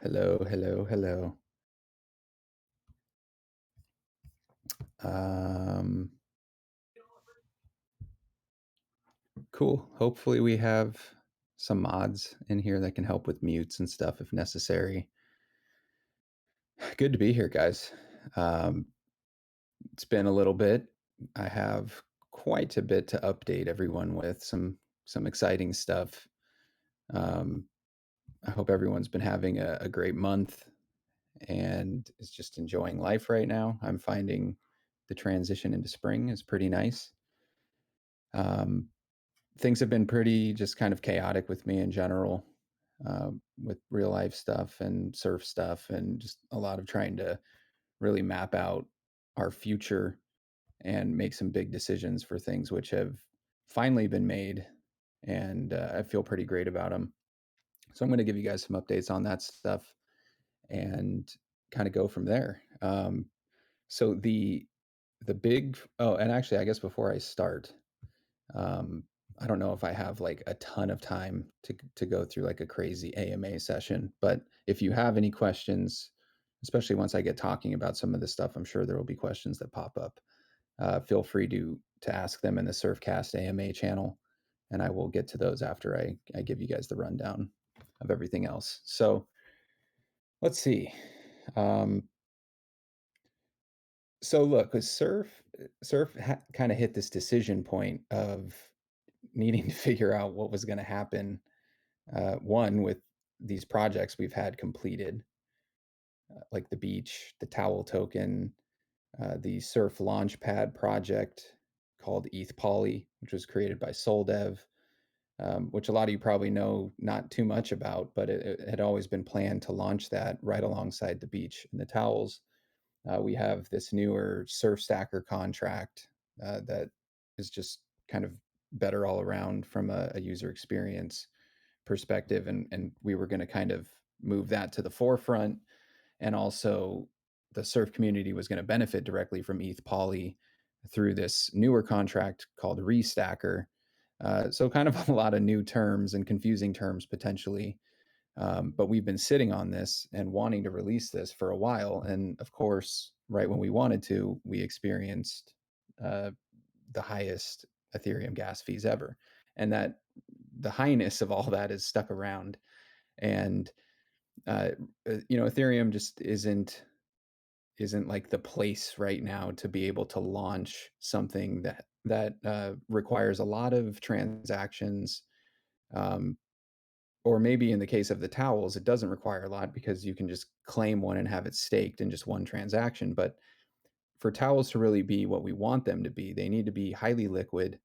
Hello, hello, hello. Um, cool. Hopefully, we have some mods in here that can help with mutes and stuff if necessary. Good to be here, guys. Um, it's been a little bit. I have quite a bit to update everyone with some exciting stuff. Um, I hope everyone's been having a great month and is just enjoying life right now. I'm finding the transition into spring is pretty nice. Um, Things have been pretty just kind of chaotic with me in general, with real life stuff and surf stuff, and just a lot of trying to really map out our future and make some big decisions for things which have finally been made. And I feel pretty great about them. So I'm going to give you guys some updates on that stuff and kind of go from there. So the big and actually, I guess before I start, um, I don't know if I have like a ton of time to go through like a crazy AMA session, but if you have any questions, especially once I get talking about some of this stuff, I'm sure there will be questions that pop up. Feel free to ask them in the Surfcast AMA channel, and I will get to those after I give you guys the rundown of everything else. So let's see. Um, so look, with surf kind of hit this decision point of needing to figure out what was going to happen. One with these projects we've had completed, like the beach, the towel token, the surf launchpad project called ETH Poly, which was created by SolDev, which a lot of you probably know not too much about, but it had always been planned to launch that right alongside the beach and the towels. We have this newer Surf Stacker contract that is just kind of better all around from a user experience perspective, and we were going to kind of move that to the forefront, and also the surf community was going to benefit directly from ETH Poly through this newer contract called Restacker. So kind of a lot of new terms and confusing terms potentially, but we've been sitting on this and wanting to release this for a while. And of course, right when we wanted to, we experienced uh, the highest Ethereum gas fees ever. And that the highness of all that is stuck around. And, uh, Ethereum just isn't like the place right now to be able to launch something that requires a lot of transactions. Um, or maybe in the case of the towels, it doesn't require a lot because you can just claim one and have it staked in just one transaction. But for towels to really be what we want them to be, they need to be highly liquid.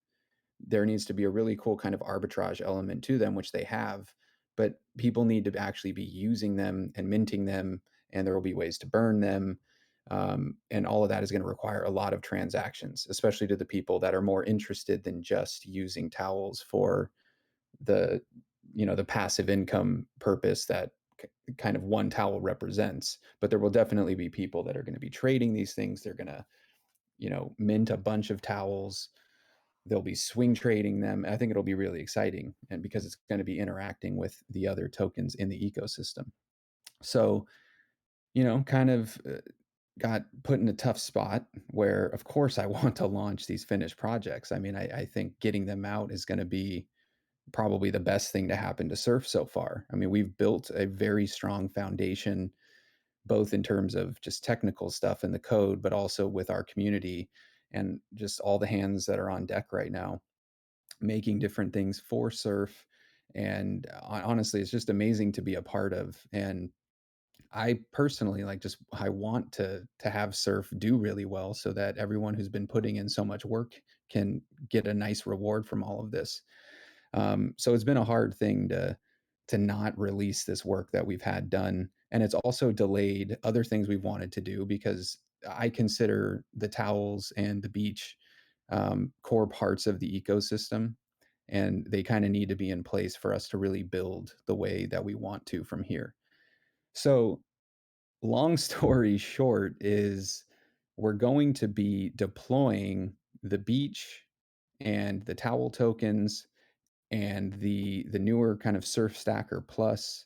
There needs to be a really cool kind of arbitrage element to them, which they have. But people need to actually be using them and minting them, and there will be ways to burn them. And all of that is going to require a lot of transactions, especially to the people that are more interested than just using towels for the the passive income purpose that kind of one towel represents. But there will definitely be people that are going to be trading these things. They're going to mint a bunch of towels. They'll be swing trading them. I think it'll be really exciting, and because it's going to be interacting with the other tokens in the ecosystem. So kind of got put in a tough spot where, of course, I want to launch these finished projects. I mean, I think getting them out is going to be probably the best thing to happen to surf so far. I mean, we've built a very strong foundation, both in terms of just technical stuff in the code, but also with our community and just all the hands that are on deck right now, making different things for surf. And honestly, it's just amazing to be a part of. And I personally like just I want to have surf do really well so that everyone who's been putting in so much work can get a nice reward from all of this. So it's been a hard thing to not release this work that we've had done, and it's also delayed other things we've wanted to do because I consider the towels and the beach core parts of the ecosystem, and they kind of need to be in place for us to really build the way that we want to from here. So, long story short, is we're going to be deploying the beach and the towel tokens and the newer kind of Surf Stacker Plus,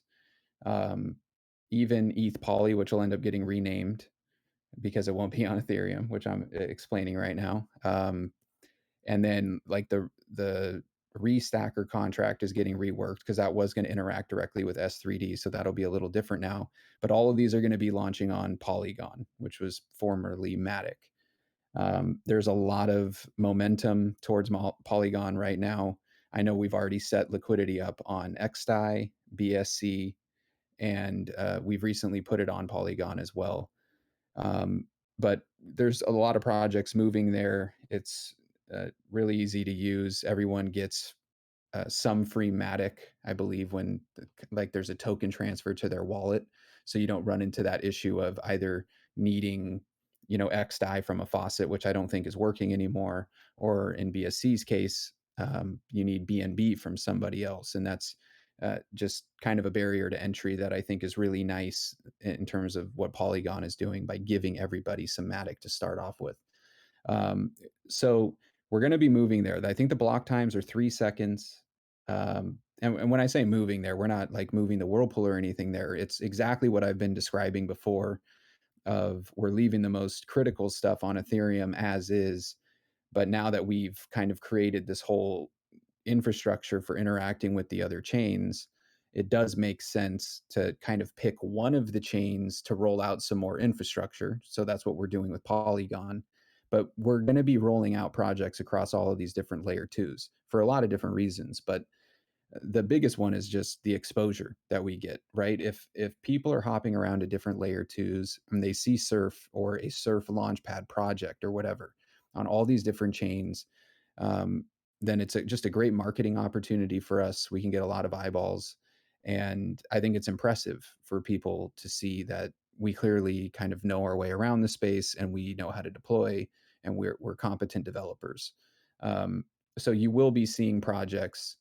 um, even ETH Poly, which will end up getting renamed because it won't be on Ethereum, which I'm explaining right now. And then like the restacker contract is getting reworked because that was going to interact directly with S3D, so that'll be a little different now. But all of these are going to be launching on Polygon, which was formerly Matic. There's a lot of momentum towards Polygon right now. I know we've already set liquidity up on XDAI, BSC, and we've recently put it on Polygon as well. But there's a lot of projects moving there. It's really easy to use. Everyone gets some free Matic, I believe, when like there's a token transfer to their wallet, so you don't run into that issue of either needing XDAI from a faucet, which I don't think is working anymore, or in BSC's case, you need BNB from somebody else, and that's just kind of a barrier to entry that I think is really nice in terms of what Polygon is doing by giving everybody some Matic to start off with. Um, so we're going to be moving there. I think the block times are 3 seconds. And when I say moving there, we're not like moving the whirlpool or anything there. It's exactly what I've been describing before of we're leaving the most critical stuff on Ethereum as is. But now that we've kind of created this whole infrastructure for interacting with the other chains, it does make sense to kind of pick one of the chains to roll out some more infrastructure. So that's what we're doing with Polygon. But we're going to be rolling out projects across all of these different layer twos for a lot of different reasons. But the biggest one is just the exposure that we get, right? If people are hopping around to different layer twos and they see Surf or a Surf Launchpad project or whatever on all these different chains, um, then it's just a great marketing opportunity for us. We can get a lot of eyeballs, and I think it's impressive for people to see that we clearly kind of know our way around the space and we know how to deploy, and we're competent developers. Um, so you will be seeing projects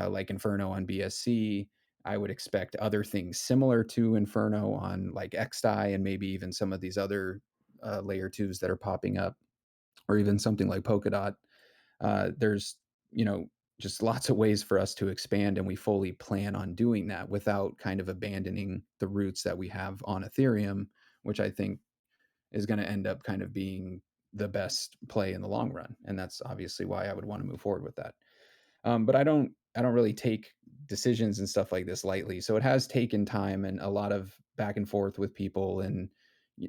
like Inferno on BSC. I would expect other things similar to Inferno on like XDAI and maybe even some of these other layer twos that are popping up, or even something like Polkadot. There's, you know, just lots of ways for us to expand, and we fully plan on doing that without kind of abandoning the roots that we have on Ethereum, which I think is going to end up kind of being the best play in the long run. And that's obviously why I would want to move forward with that. But I don't really take decisions and stuff like this lightly. So it has taken time and a lot of back and forth with people and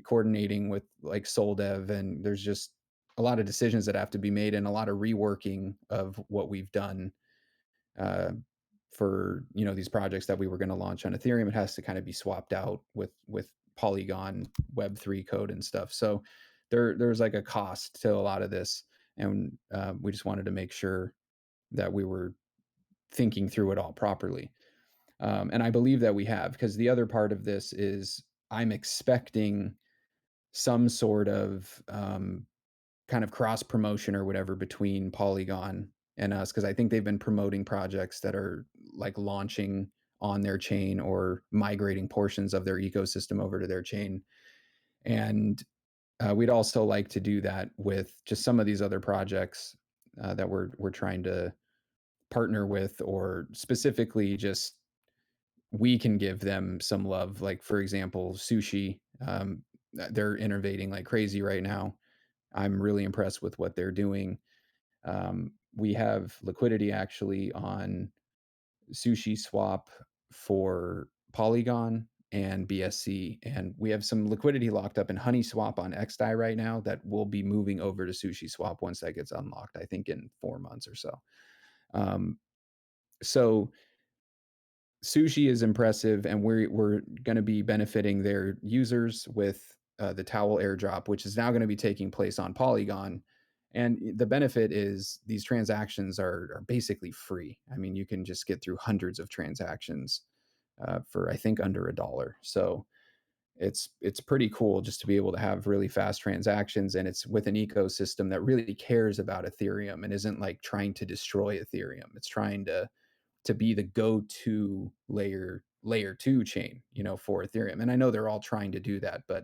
coordinating with like Soldev, and there's just a lot of decisions that have to be made and a lot of reworking of what we've done uh, for these projects that we were going to launch on Ethereum. It has to kind of be swapped out with Polygon Web3 code and stuff. So there's like a cost to a lot of this, and we just wanted to make sure that we were thinking through it all properly. And I believe that we have, because the other part of this is I'm expecting some sort of kind of cross promotion or whatever between Polygon and us, because I think they've been promoting projects that are like launching on their chain or migrating portions of their ecosystem over to their chain. And we'd also like to do that with just some of these other projects that we're trying to partner with, or specifically just we can give them some love. Like for example, Sushi, they're innovating like crazy right now. I'm really impressed with what they're doing. We have liquidity actually on Sushi Swap for Polygon and BSC, and we have some liquidity locked up in Honey Swap on XDAI right now that will be moving over to Sushi Swap once that gets unlocked, I think in 4 months or so. Um, so Sushi is impressive, and we're going to be benefiting their users with the towel airdrop, which is now going to be taking place on Polygon. And the benefit is these transactions are basically free. I mean, you can just get through hundreds of transactions for I think under $1. So it's pretty cool just to be able to have really fast transactions, and it's with an ecosystem that really cares about Ethereum and isn't like trying to destroy Ethereum. It's trying to be the go-to layer two chain, for Ethereum. And I know they're all trying to do that, but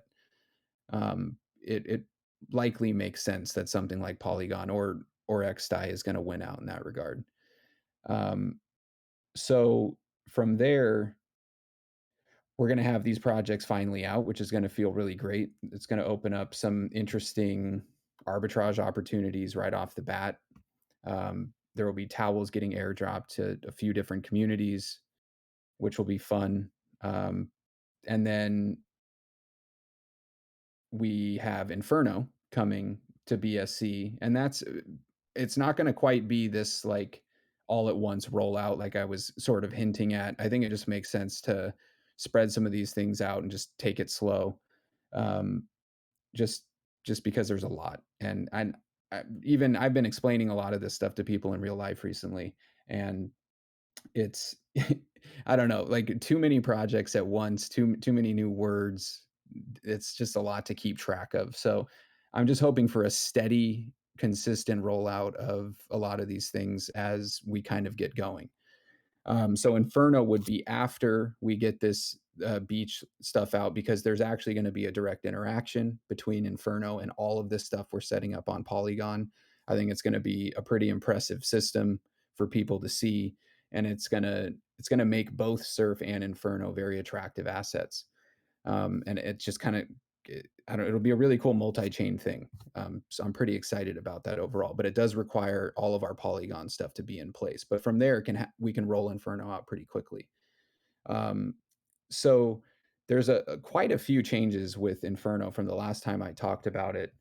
it likely makes sense that something like Polygon or XDAI is going to win out in that regard. Um, so from there, we're going to have these projects finally out, which is going to feel really great. It's going to open up some interesting arbitrage opportunities right off the bat. There will be towels getting airdropped to a few different communities, which will be fun. Um, and then we have Inferno coming to BSC, and that's it's not going to quite be this like all at once rollout like I was sort of hinting at. I think it just makes sense to spread some of these things out and just take it slow. Um, just just because there's a lot, and even I've been explaining a lot of this stuff to people in real life recently, and it's I don't know, like too many projects at once, too many new words. It's just a lot to keep track of. So I'm just hoping for a steady, consistent rollout of a lot of these things as we kind of get going. So Inferno would be after we get this beach stuff out because there's actually going to be a direct interaction between Inferno and all of this stuff we're setting up on Polygon. I think it's going to be a pretty impressive system for people to see, and it's gonna make both Surf and Inferno very attractive assets. And it's just kind of I don't. It'll be a really cool multi-chain thing. So I'm pretty excited about that overall. But it does require all of our Polygon stuff to be in place. But from there, we can roll Inferno out pretty quickly. Um, so there's quite a few changes with Inferno from the last time I talked about it.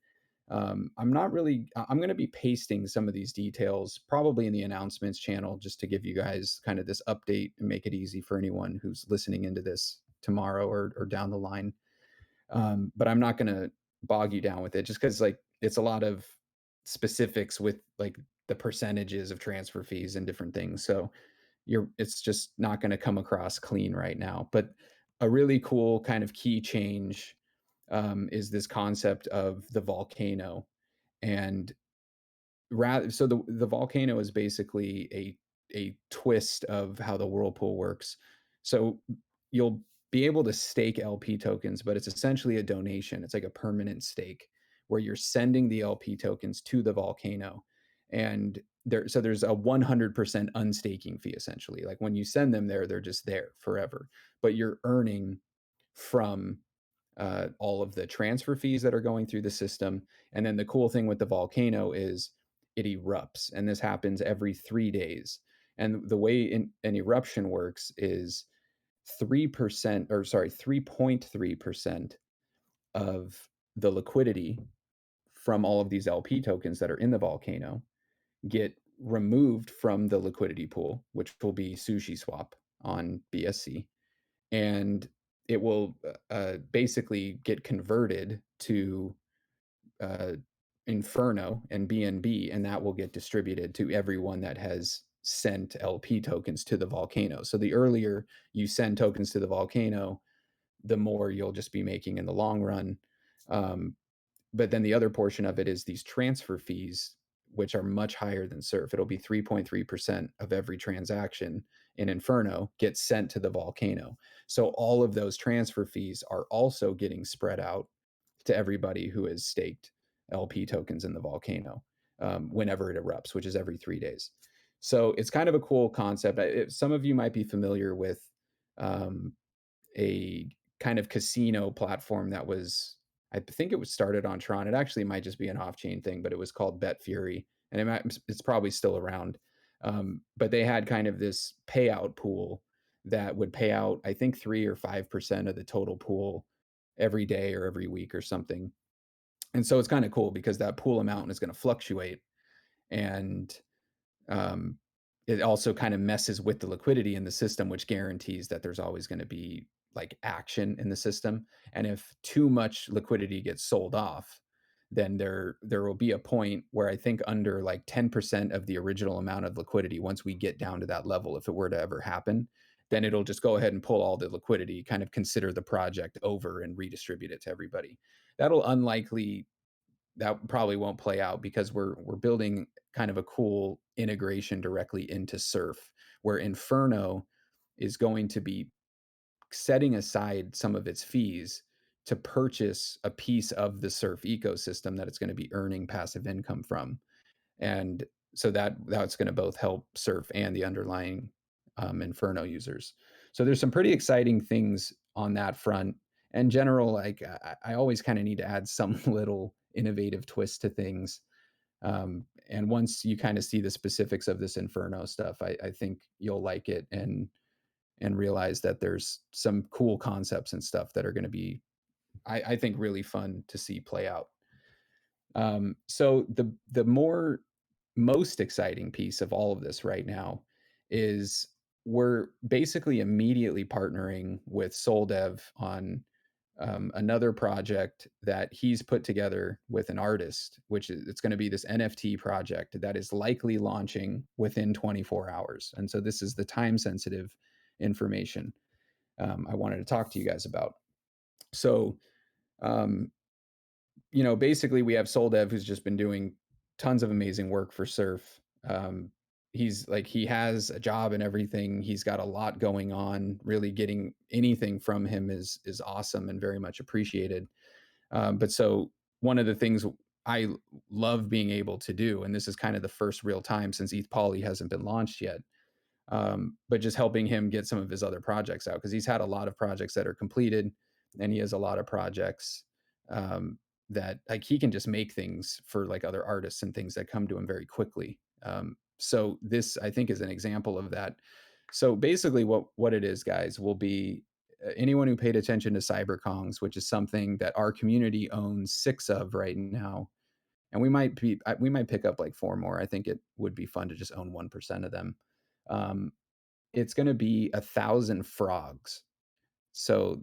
I'm not really. I'm going to be pasting some of these details probably in the announcements channel just to give you guys kind of this update and make it easy for anyone who's listening into this tomorrow or down the line. But I'm not gonna bog you down with it just because like it's a lot of specifics with like the percentages of transfer fees and different things. So it's just not gonna come across clean right now. But a really cool kind of key change is this concept of the volcano. And rather so the volcano is basically a twist of how the whirlpool works. So you'll be able to stake LP tokens, but it's essentially a donation. It's like a permanent stake where you're sending the LP tokens to the volcano. And there's a 100% unstaking fee essentially. Like when you send them there, they're just there forever. But you're earning from all of the transfer fees that are going through the system. And then the cool thing with the volcano is it erupts, and this happens every 3 days. And the way an eruption works is 3%, or sorry, 3.3% of the liquidity from all of these LP tokens that are in the volcano get removed from the liquidity pool, which will be Sushi Swap on BSC, and it will basically get converted to uh, Inferno and BNB, and that will get distributed to everyone that has sent LP tokens to the volcano. So the earlier you send tokens to the volcano, the more you'll just be making in the long run. Um, but then the other portion of it is these transfer fees, which are much higher than Surf. It'll be 3.3% of every transaction in Inferno gets sent to the volcano. So all of those transfer fees are also getting spread out to everybody who has staked LP tokens in the volcano whenever it erupts, which is every 3 days. So it's kind of a cool concept. Some of you might be familiar with um, a kind of casino platform that was, I think it was started on Tron. It actually might just be an off-chain thing, but it was called Bet Fury, and it's probably still around. But they had kind of this payout pool that would pay out, I think, 3 or 5% of the total pool every day or every week or something. And so it's kind of cool because that pool amount is going to fluctuate, and um, it also kind of messes with the liquidity in the system, which guarantees that there's always going to be like action in the system. And if too much liquidity gets sold off, then there will be a point where I think under like 10% of the original amount of liquidity, once we get down to that level, if it were to ever happen, then it'll just go ahead and pull all the liquidity, kind of consider the project over and redistribute it to everybody. That'll unlikely that probably won't play out because we're building kind of a cool integration directly into Surf, where Inferno is going to be setting aside some of its fees to purchase a piece of the Surf ecosystem that it's going to be earning passive income from. And so that's going to both help Surf and the underlying Inferno users. So there's some pretty exciting things on that front. In general, like I always kind of need to add some little innovative twist to things. And once you kind of see the specifics of this Inferno stuff, I think you'll like it and realize that there's some cool concepts and stuff that are going to be, I think, really fun to see play out. So the most exciting piece of all of this right now is we're basically immediately partnering with SolDev on another project that he's put together with an artist, which is it's going to be this NFT project that is likely launching within 24 hours. And so this is the time sensitive information I wanted to talk to you guys about. So um, basically we have Soldev who's just been doing tons of amazing work for Surf. Um, he's like he has a job and everything. He's got a lot going on. Really getting anything from him is awesome and very much appreciated. But so one of the things I love being able to do, and this is kind of the first real time since ETH Poly hasn't been launched yet, but just helping him get some of his other projects out because he's had a lot of projects that are completed, and he has a lot of projects um, that like he can just make things for like other artists and things that come to him very quickly. So this I think is an example of that. So basically, what it is, guys, will be anyone who paid attention to CyberKongs, which is something that our community owns 6 of right now, and we might pick up like 4 more. I think it would be fun to just own 1% of them. Um, it's going to be 1,000 frogs. So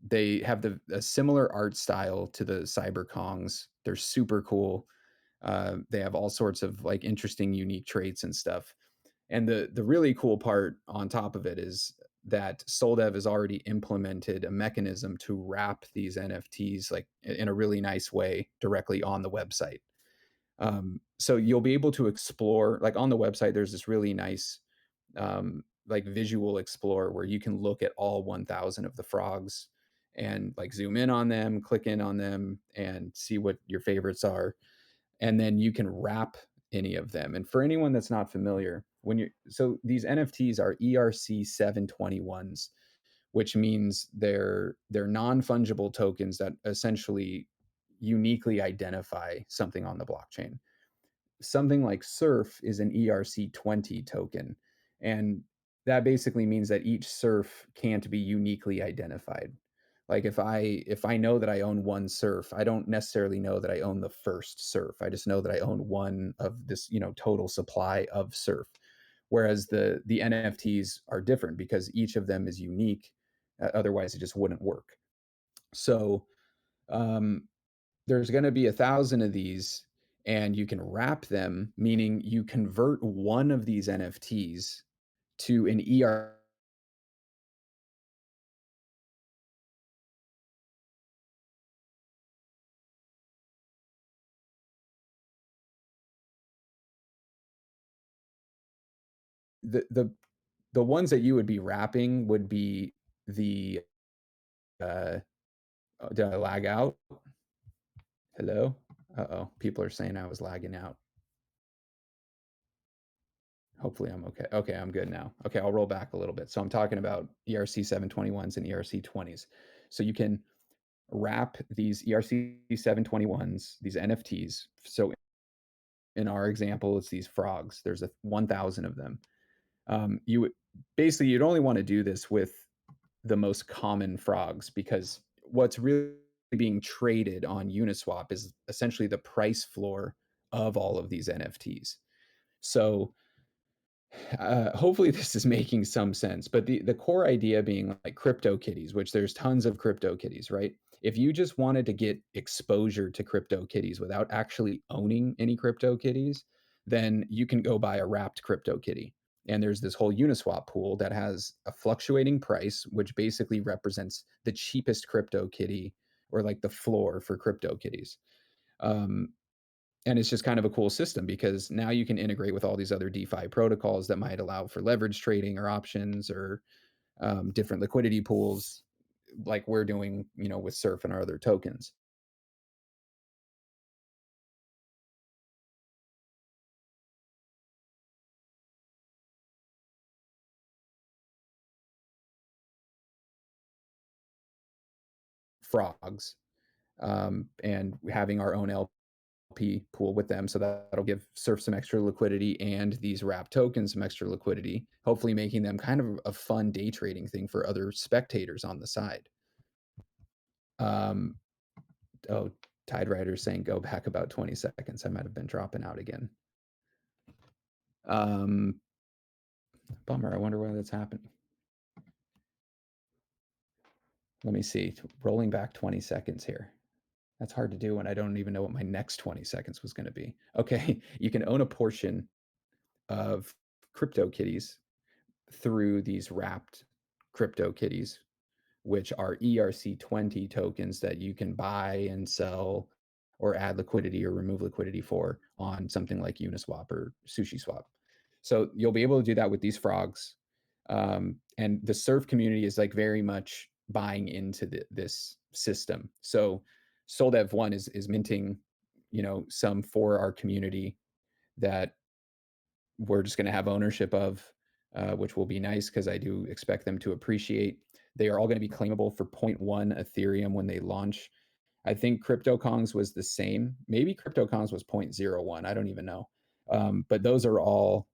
they have a similar art style to the CyberKongs. They're super cool. They have all sorts of like interesting, unique traits and stuff. And the really cool part on top of it is that Soldev has already implemented a mechanism to wrap these NFTs like in a really nice way directly on the website. So you'll be able to explore like on the website. There's this really nice like visual explore where you can look at all 1,000 of the frogs and like zoom in on them, click in on them, and see what your favorites are. And then you can wrap any of them. And for anyone that's not familiar, so these NFTs are ERC 721s, which means they're non-fungible tokens that essentially uniquely identify something on the blockchain. Something like Surf is an ERC20 token. And that basically means that each Surf can't be uniquely identified. Like if I know that I own one Surf, I don't necessarily know that I own the first Surf. I just know that I own one of this, total supply of Surf. Whereas the NFTs are different because each of them is unique. Otherwise, it just wouldn't work. So um, there's going to be 1,000 of these, and you can wrap them, meaning you convert one of these NFTs to an ER. The ones that you would be wrapping would be the uh did I lag out? Hello? Uh-oh. People are saying I was lagging out. Hopefully I'm okay. Okay, I'm good now. Okay, I'll roll back a little bit. So I'm talking about ERC 721s and ERC 20s. So you can wrap these ERC 721s, these NFTs. So in our example, it's these frogs. There's 1,000 of them. Basically you'd only want to do this with the most common frogs because what's really being traded on Uniswap is essentially the price floor of all of these NFTs. So hopefully this is making some sense, but the core idea being like crypto kitties, which there's tons of crypto kitties, right? If you just wanted to get exposure to crypto kitties without actually owning any crypto kitties, then you can go buy a wrapped crypto kitty. And there's this whole Uniswap pool that has a fluctuating price, which basically represents the cheapest crypto kitty or like the floor for crypto kitties. Um, and it's just kind of a cool system because now you can integrate with all these other DeFi protocols that might allow for leverage trading or options or different liquidity pools, like we're doing, with Surf and our other tokens. frogs, and having our own LP pool with them. So that'll give Surf some extra liquidity and these wrap tokens some extra liquidity, hopefully making them kind of a fun day trading thing for other spectators on the side. Um, oh, Tide Rider saying go back about 20 seconds. I might have been dropping out again. Um, Bummer. I wonder why that's happening. Let me see. Rolling back 20 seconds here. That's hard to do when I don't even know what my next 20 seconds was going to be. Okay, you can own a portion of CryptoKitties through these wrapped CryptoKitties, which are ERC20 tokens that you can buy and sell or add liquidity or remove liquidity for on something like Uniswap or SushiSwap. So you'll be able to do that with these frogs. And the surf community is like very much buying into this system. So Soldev1 is minting, some for our community that we're just going to have ownership of, which will be nice because I do expect them to appreciate. They are all going to be claimable for 0.1 Ethereum when they launch. I think CryptoKongz was the same. Maybe CryptoKongz was 0.01. I don't even know. But those are all,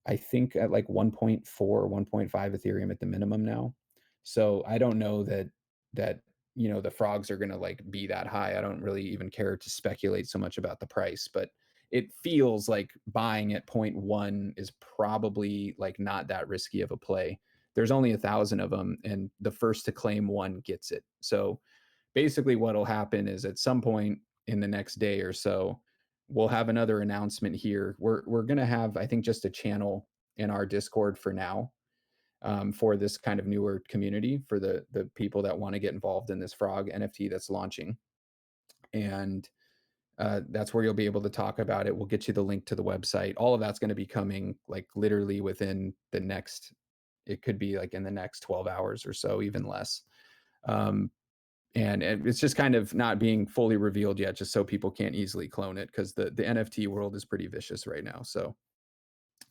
I think, at like 1.4, 1.5 Ethereum at the minimum now. So I don't know that the frogs are going to like be that high. I don't really even care to speculate so much about the price, but it feels like buying at 0.1 is probably like not that risky of a play. There's only 1,000 of them, and the first to claim one gets it. So basically, what'll happen is at some point in the next day or so, we'll have another announcement here. We're gonna have, I think, just a channel in our Discord for now, for this kind of newer community for the people that want to get involved in this frog NFT that's launching, and that's where you'll be able to talk about it. We'll get you the link to the website. All of that's going to be coming like literally within the next. It could be like in the next 12 hours or so, even less. Um, and it's just kind of not being fully revealed yet, just so people can't easily clone it, because the NFT world is pretty vicious right now. So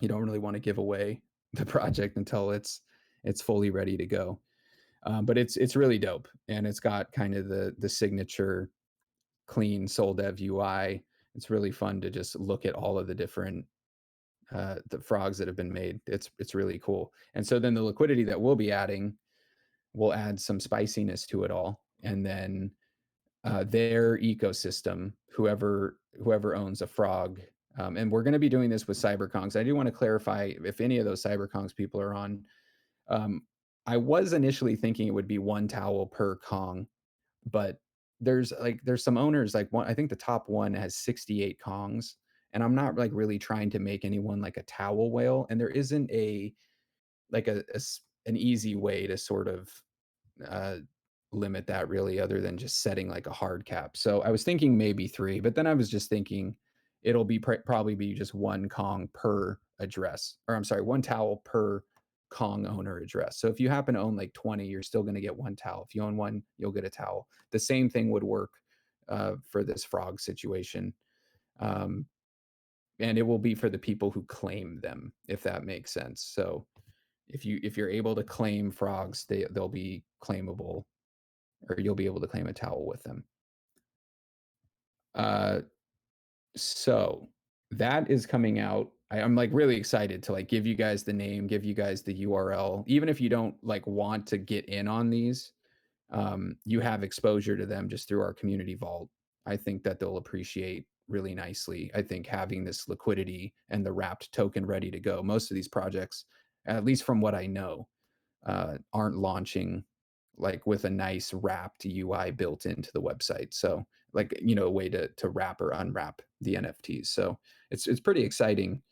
you don't really want to give away the project until it's fully ready to go. But it's really dope, and it's got kind of the signature clean Soldev UI. It's really fun to just look at all of the different the frogs that have been made. It's really cool. And so then the liquidity that we'll be adding will add some spiciness to it all, and then their ecosystem, whoever owns a frog. And we're going to be doing this with CyberKongs. I do want to clarify if any of those CyberKongs people are on. Um, I was initially thinking it would be one towel per Kong, but there's some owners, like one, I think the top one has 68 Kongs, and I'm not like really trying to make anyone like a towel whale, and there isn't a like an easy way to sort of uh, limit that really, other than just setting like a hard cap. So I was thinking maybe three, but then I was just thinking it'll be probably be just one Kong per address, or I'm sorry, one towel per Kong owner address. So if you happen to own like 20, you're still going to get one towel. If you own one, you'll get a towel. The same thing would work for this frog situation. Um, and it will be for the people who claim them, if that makes sense. So if you're able to claim frogs, they'll be claimable, or you'll be able to claim a towel with them. Uh, so that is coming out. I'm like really excited to like give you guys the name, give you guys the URL, even if you don't like want to get in on these. You have exposure to them just through our community vault. I think that they'll appreciate really nicely. I think having this liquidity and the wrapped token ready to go. Most of these projects, at least from what I know, aren't launching like with a nice wrapped UI built into the website. So like, a way to wrap or unwrap the NFTs. So it's pretty exciting,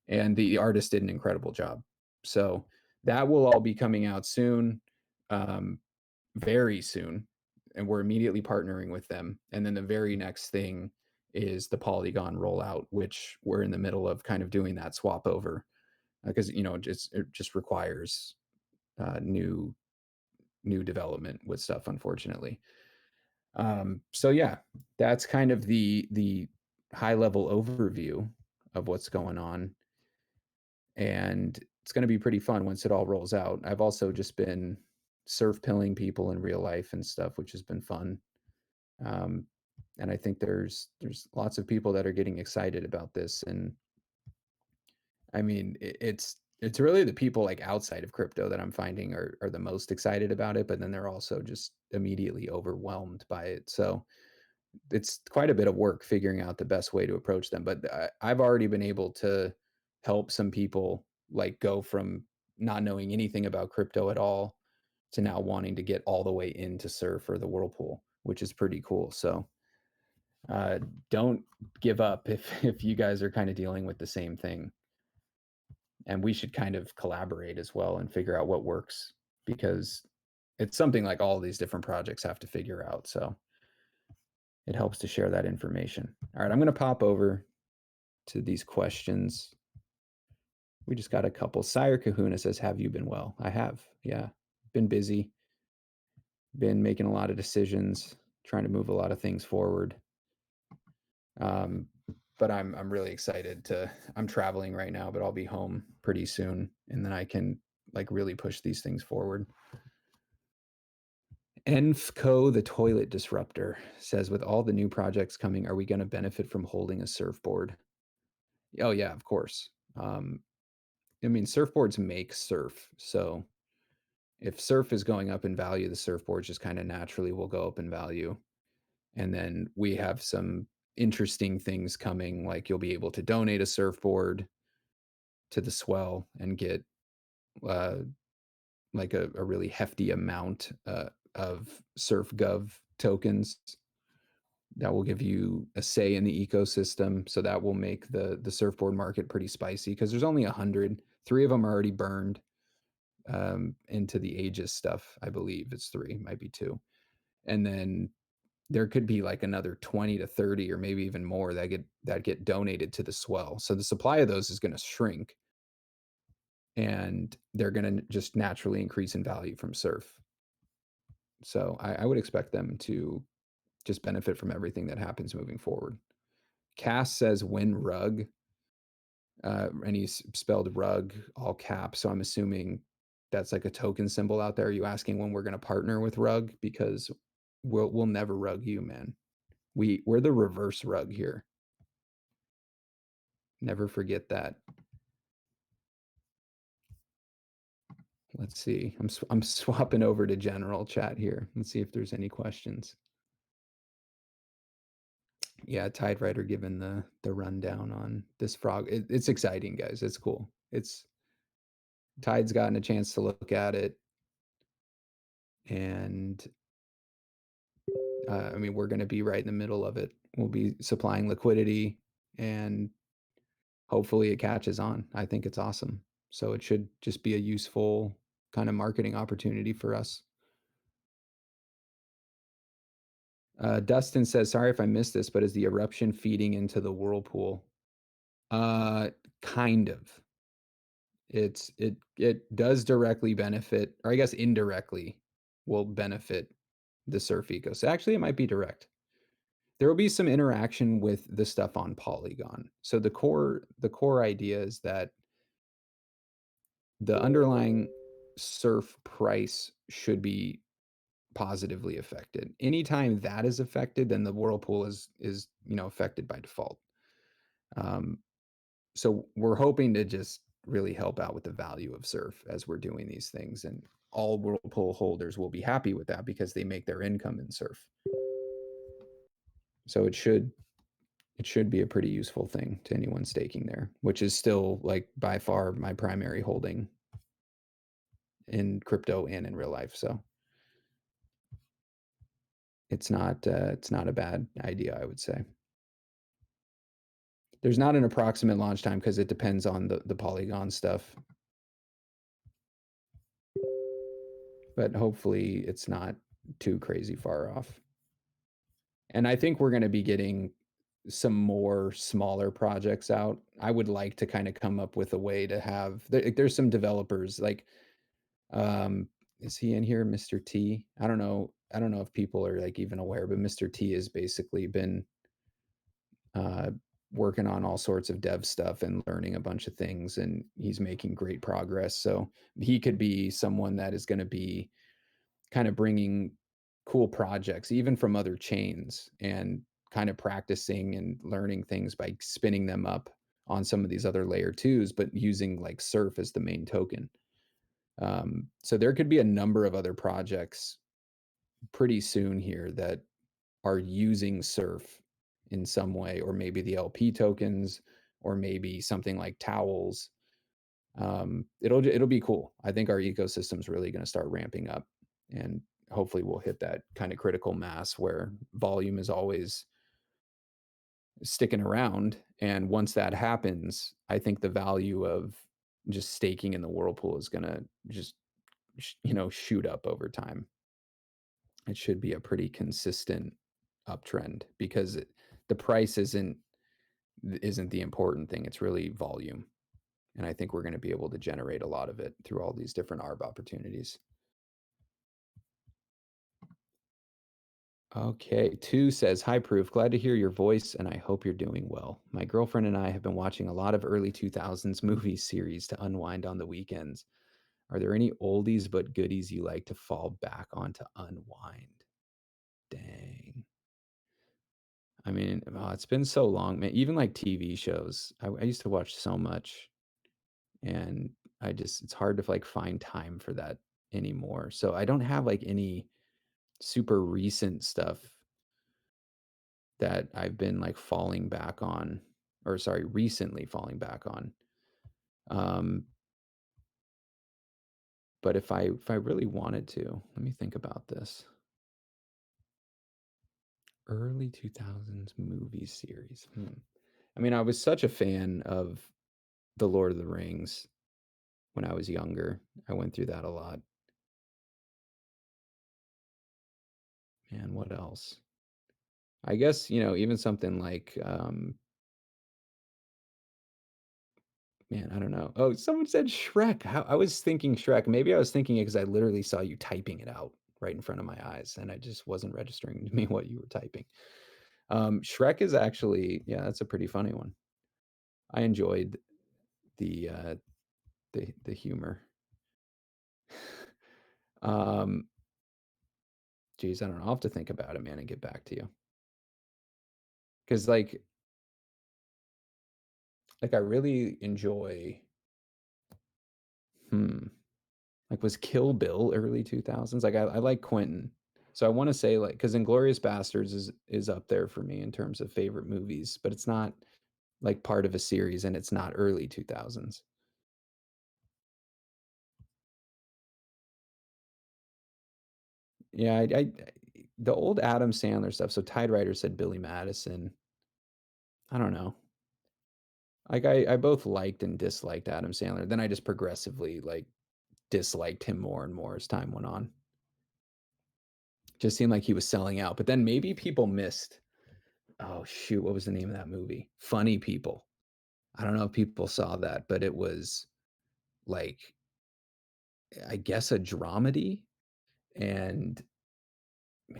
and the artist did an incredible job. So that will all be coming out soon, um, very soon, and we're immediately partnering with them. And then the very next thing is the Polygon rollout, which we're in the middle of kind of doing that swap over, because it just requires new development with stuff, unfortunately. So yeah, that's kind of the high level overview of what's going on, and it's going to be pretty fun once it all rolls out. I've also just been surf pilling people in real life and stuff, which has been fun. Um, and I think there's lots of people that are getting excited about this. And I mean, it's really the people like outside of crypto that I'm finding are the most excited about it, but then they're also just immediately overwhelmed by it. So it's quite a bit of work figuring out the best way to approach them. But I've already been able to help some people like go from not knowing anything about crypto at all to now wanting to get all the way into Surf or the Whirlpool, which is pretty cool. So uh, don't give up if you guys are kind of dealing with the same thing. And we should kind of collaborate as well and figure out what works, because it's something like all these different projects have to figure out. So it helps to share that information. All right, I'm going to pop over to these questions. We just got a couple. Sire Kahuna says, have you been well? I have. Yeah. Been busy, been making a lot of decisions, trying to move a lot of things forward. But I'm really excited to, I'm traveling right now, but I'll be home pretty soon, and then I can like really push these things forward. Enfco, the toilet disruptor, says, with all the new projects coming, are we going to benefit from holding a surfboard? Oh yeah, of course. I mean, surfboards make surf, so if surf is going up in value, the surfboards just kind of naturally will go up in value. And then we have some interesting things coming, like you'll be able to donate a surfboard to the swell and get uh, like a really hefty amount of SurfGov tokens that will give you a say in the ecosystem. So that will make the surfboard market pretty spicy, because there's only 100. 3 of them are already burned into the Aegis stuff. I believe it's 3, might be 2. And then there could be like another 20 to 30 or maybe even more that get donated to the swell. So the supply of those is going to shrink, and they're going to just naturally increase in value from surf. So I would expect them to just benefit from everything that happens moving forward. Cass says win rug, and he's spelled rug all caps. So I'm assuming that's like a token symbol out there. Are you asking when we're going to partner with rug? Because we'll never rug you, man. We're the reverse rug here. Never forget that. Let's see. I'm swapping over to general chat here. Let's see if there's any questions. Yeah, Tide Rider giving the rundown on this frog. It's exciting, guys. It's cool. It's Tide's gotten a chance to look at it, and I mean, we're going to be right in the middle of it. We'll be supplying liquidity, and hopefully it catches on. I think it's awesome. So it should just be a useful kind of marketing opportunity for us. Dustin says, sorry if I missed this, but is the eruption feeding into the whirlpool? Kind of. It does directly benefit, or I guess indirectly will benefit the surf eco. So actually, it might be direct. There will be some interaction with the stuff on Polygon. So the core idea is that the underlying surf price should be positively affected. Anytime that is affected, then the whirlpool is affected by default. So we're hoping to just really help out with the value of surf as we're doing these things, and all whirlpool holders will be happy with that because they make their income in surf. So it should be a pretty useful thing to anyone staking there, which is still like by far my primary holding in crypto and in real life. So it's not a bad idea, I would say. There's not an approximate launch time because it depends on the Polygon stuff. But hopefully it's not too crazy far off. And I think we're going to be getting some more smaller projects out. I would like to kind of come up with a way to have there's some developers like is he in here, Mr. T? I don't know. I don't know if people are like even aware, but Mr. T has basically been uh working on all sorts of dev stuff and learning a bunch of things, and he's making great progress. So he could be someone that is going to be kind of bringing cool projects, even from other chains, and kind of practicing and learning things by spinning them up on some of these other layer twos, but using like Surf as the main token. So there could be a number of other projects pretty soon here that are using Surf in some way, or maybe the LP tokens, or maybe something like towels. It'll be cool. I think our ecosystem's really going to start ramping up, and hopefully we'll hit that kind of critical mass where volume is always sticking around. And once that happens, I think the value of just staking in the whirlpool is going to just shoot up over time. It should be a pretty consistent uptrend because the price isn't the important thing. It's really volume. And I think we're going to be able to generate a lot of it through all these different ARB opportunities. Okay, two says, "Hi, Proof. Glad to hear your voice, and I hope you're doing well. My girlfriend and I have been watching a lot of early 2000s movie series to unwind on the weekends. Are there any oldies but goodies you like to fall back on to unwind?" Dang. I mean, oh, it's been so long, man. Even like TV shows, I used to watch so much, and it's hard to like find time for that anymore. So I don't have like any super recent stuff that I've been like falling back on, or sorry, recently falling back on. Um, but if I really wanted to, let me think about this. Early 2000s movie series. I mean, I was such a fan of The Lord of the Rings when I was younger. I went through that a lot. Man, what else? I guess, even something like man, I don't know. Oh, someone said Shrek. I was thinking Shrek. Maybe I was thinking it because I literally saw you typing it out right in front of my eyes, and I just wasn't registering to me what you were typing. Shrek is actually, yeah, that's a pretty funny one. I enjoyed the the humor. um, geez, I don't know. I'll have to think about it, man, and get back to you. Because like I really enjoy. Hmm. Like, was Kill Bill early 2000s? Like, I like Quentin. So I wanna say, like, because Inglourious Basterds is up there for me in terms of favorite movies, but it's not, like, part of a series, and it's not early 2000s. Yeah, the old Adam Sandler stuff, so Tide Rider said Billy Madison. I don't know. Like, I both liked and disliked Adam Sandler, then I just progressively, like, disliked him more and more as time went on. Just seemed like he was selling out, but then maybe people missed. Oh, shoot, what was the name of that movie? Funny People. I don't know if people saw that, but it was like, I guess, a dramedy. And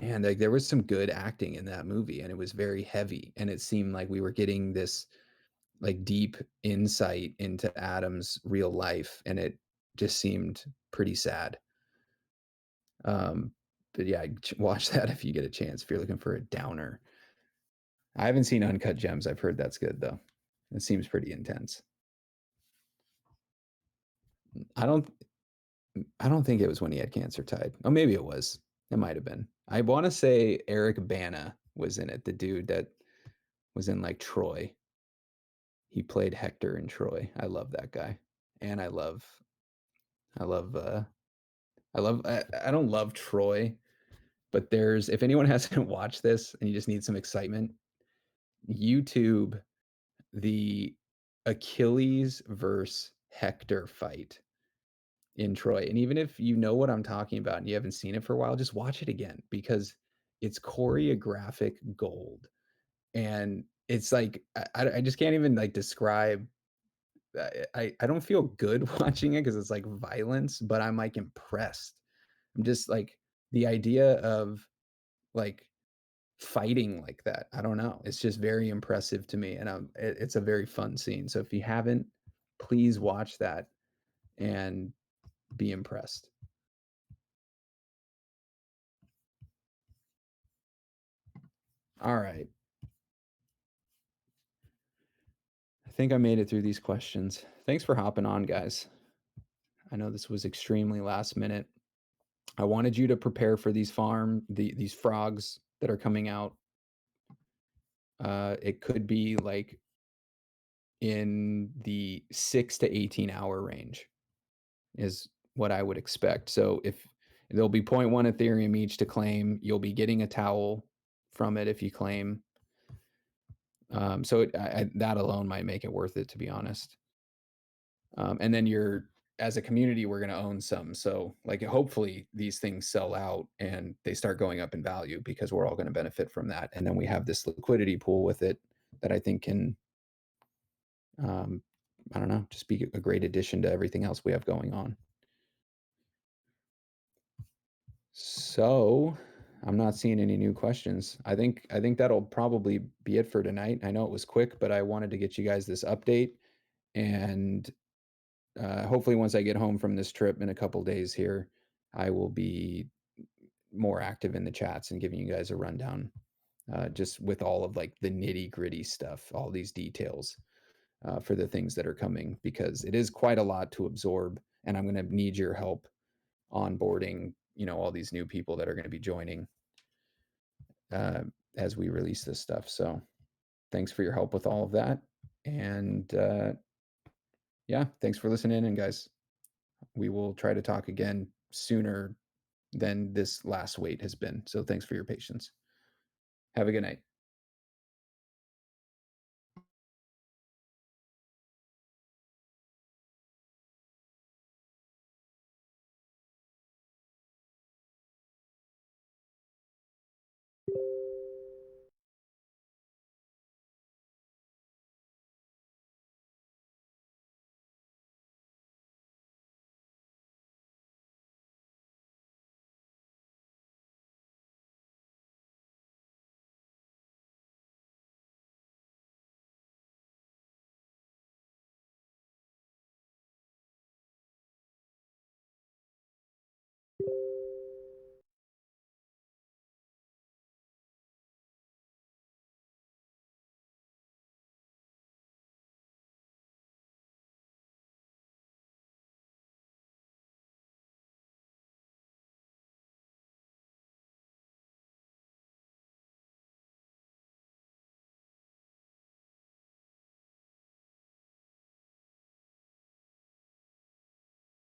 man, like there was some good acting in that movie, and it was very heavy. And it seemed like we were getting this like deep insight into Adam's real life, and it just seemed pretty sad. Um, but yeah, watch that if you get a chance, if you're looking for a downer. I haven't seen Uncut Gems. I've heard that's good though. It seems pretty intense. I don't I don't think it was when he had cancer tied. Oh, maybe it was. It might have been. I want to say Eric Bana was in it, the dude that was in like Troy. He played Hector in Troy. I love that guy. And I love I don't love Troy, but there's if anyone hasn't watched this and you just need some excitement, YouTube the Achilles versus Hector fight in Troy. And even if you know what I'm talking about and you haven't seen it for a while, just watch it again because it's choreographic gold. And it's like I just can't even like describe. I don't feel good watching it because it's like violence, but I'm like impressed. I'm just like the idea of like fighting like that. I don't know. It's just very impressive to me, and it's a very fun scene. So if you haven't, please watch that and be impressed. All right. I think I made it through these questions. Thanks for hopping on, guys. I know this was extremely last minute. I wanted you to prepare for these frogs that are coming out. It could be like in the 6 to 18-hour range is what I would expect. So if there'll be zero point 0.1 Ethereum each to claim, you'll be getting a towel from it if you claim. That alone might make it worth it, to be honest. And then as a community, we're going to own some. So like, hopefully these things sell out and they start going up in value because we're all going to benefit from that. And then we have this liquidity pool with it that I think can, um, I don't know, just be a great addition to everything else we have going on. So I'm not seeing any new questions. I think that'll probably be it for tonight. I know it was quick, but I wanted to get you guys this update. And hopefully once I get home from this trip in a couple days here, I will be more active in the chats and giving you guys a rundown, just with all of like the nitty gritty stuff, all these details for the things that are coming, because it is quite a lot to absorb, and I'm going to need your help onboarding, all these new people that are going to be joining uh, as we release this stuff. So thanks for your help with all of that, and yeah, thanks for listening in, guys. We will try to talk again sooner than this last wait has been. So thanks for your patience. Have a good night.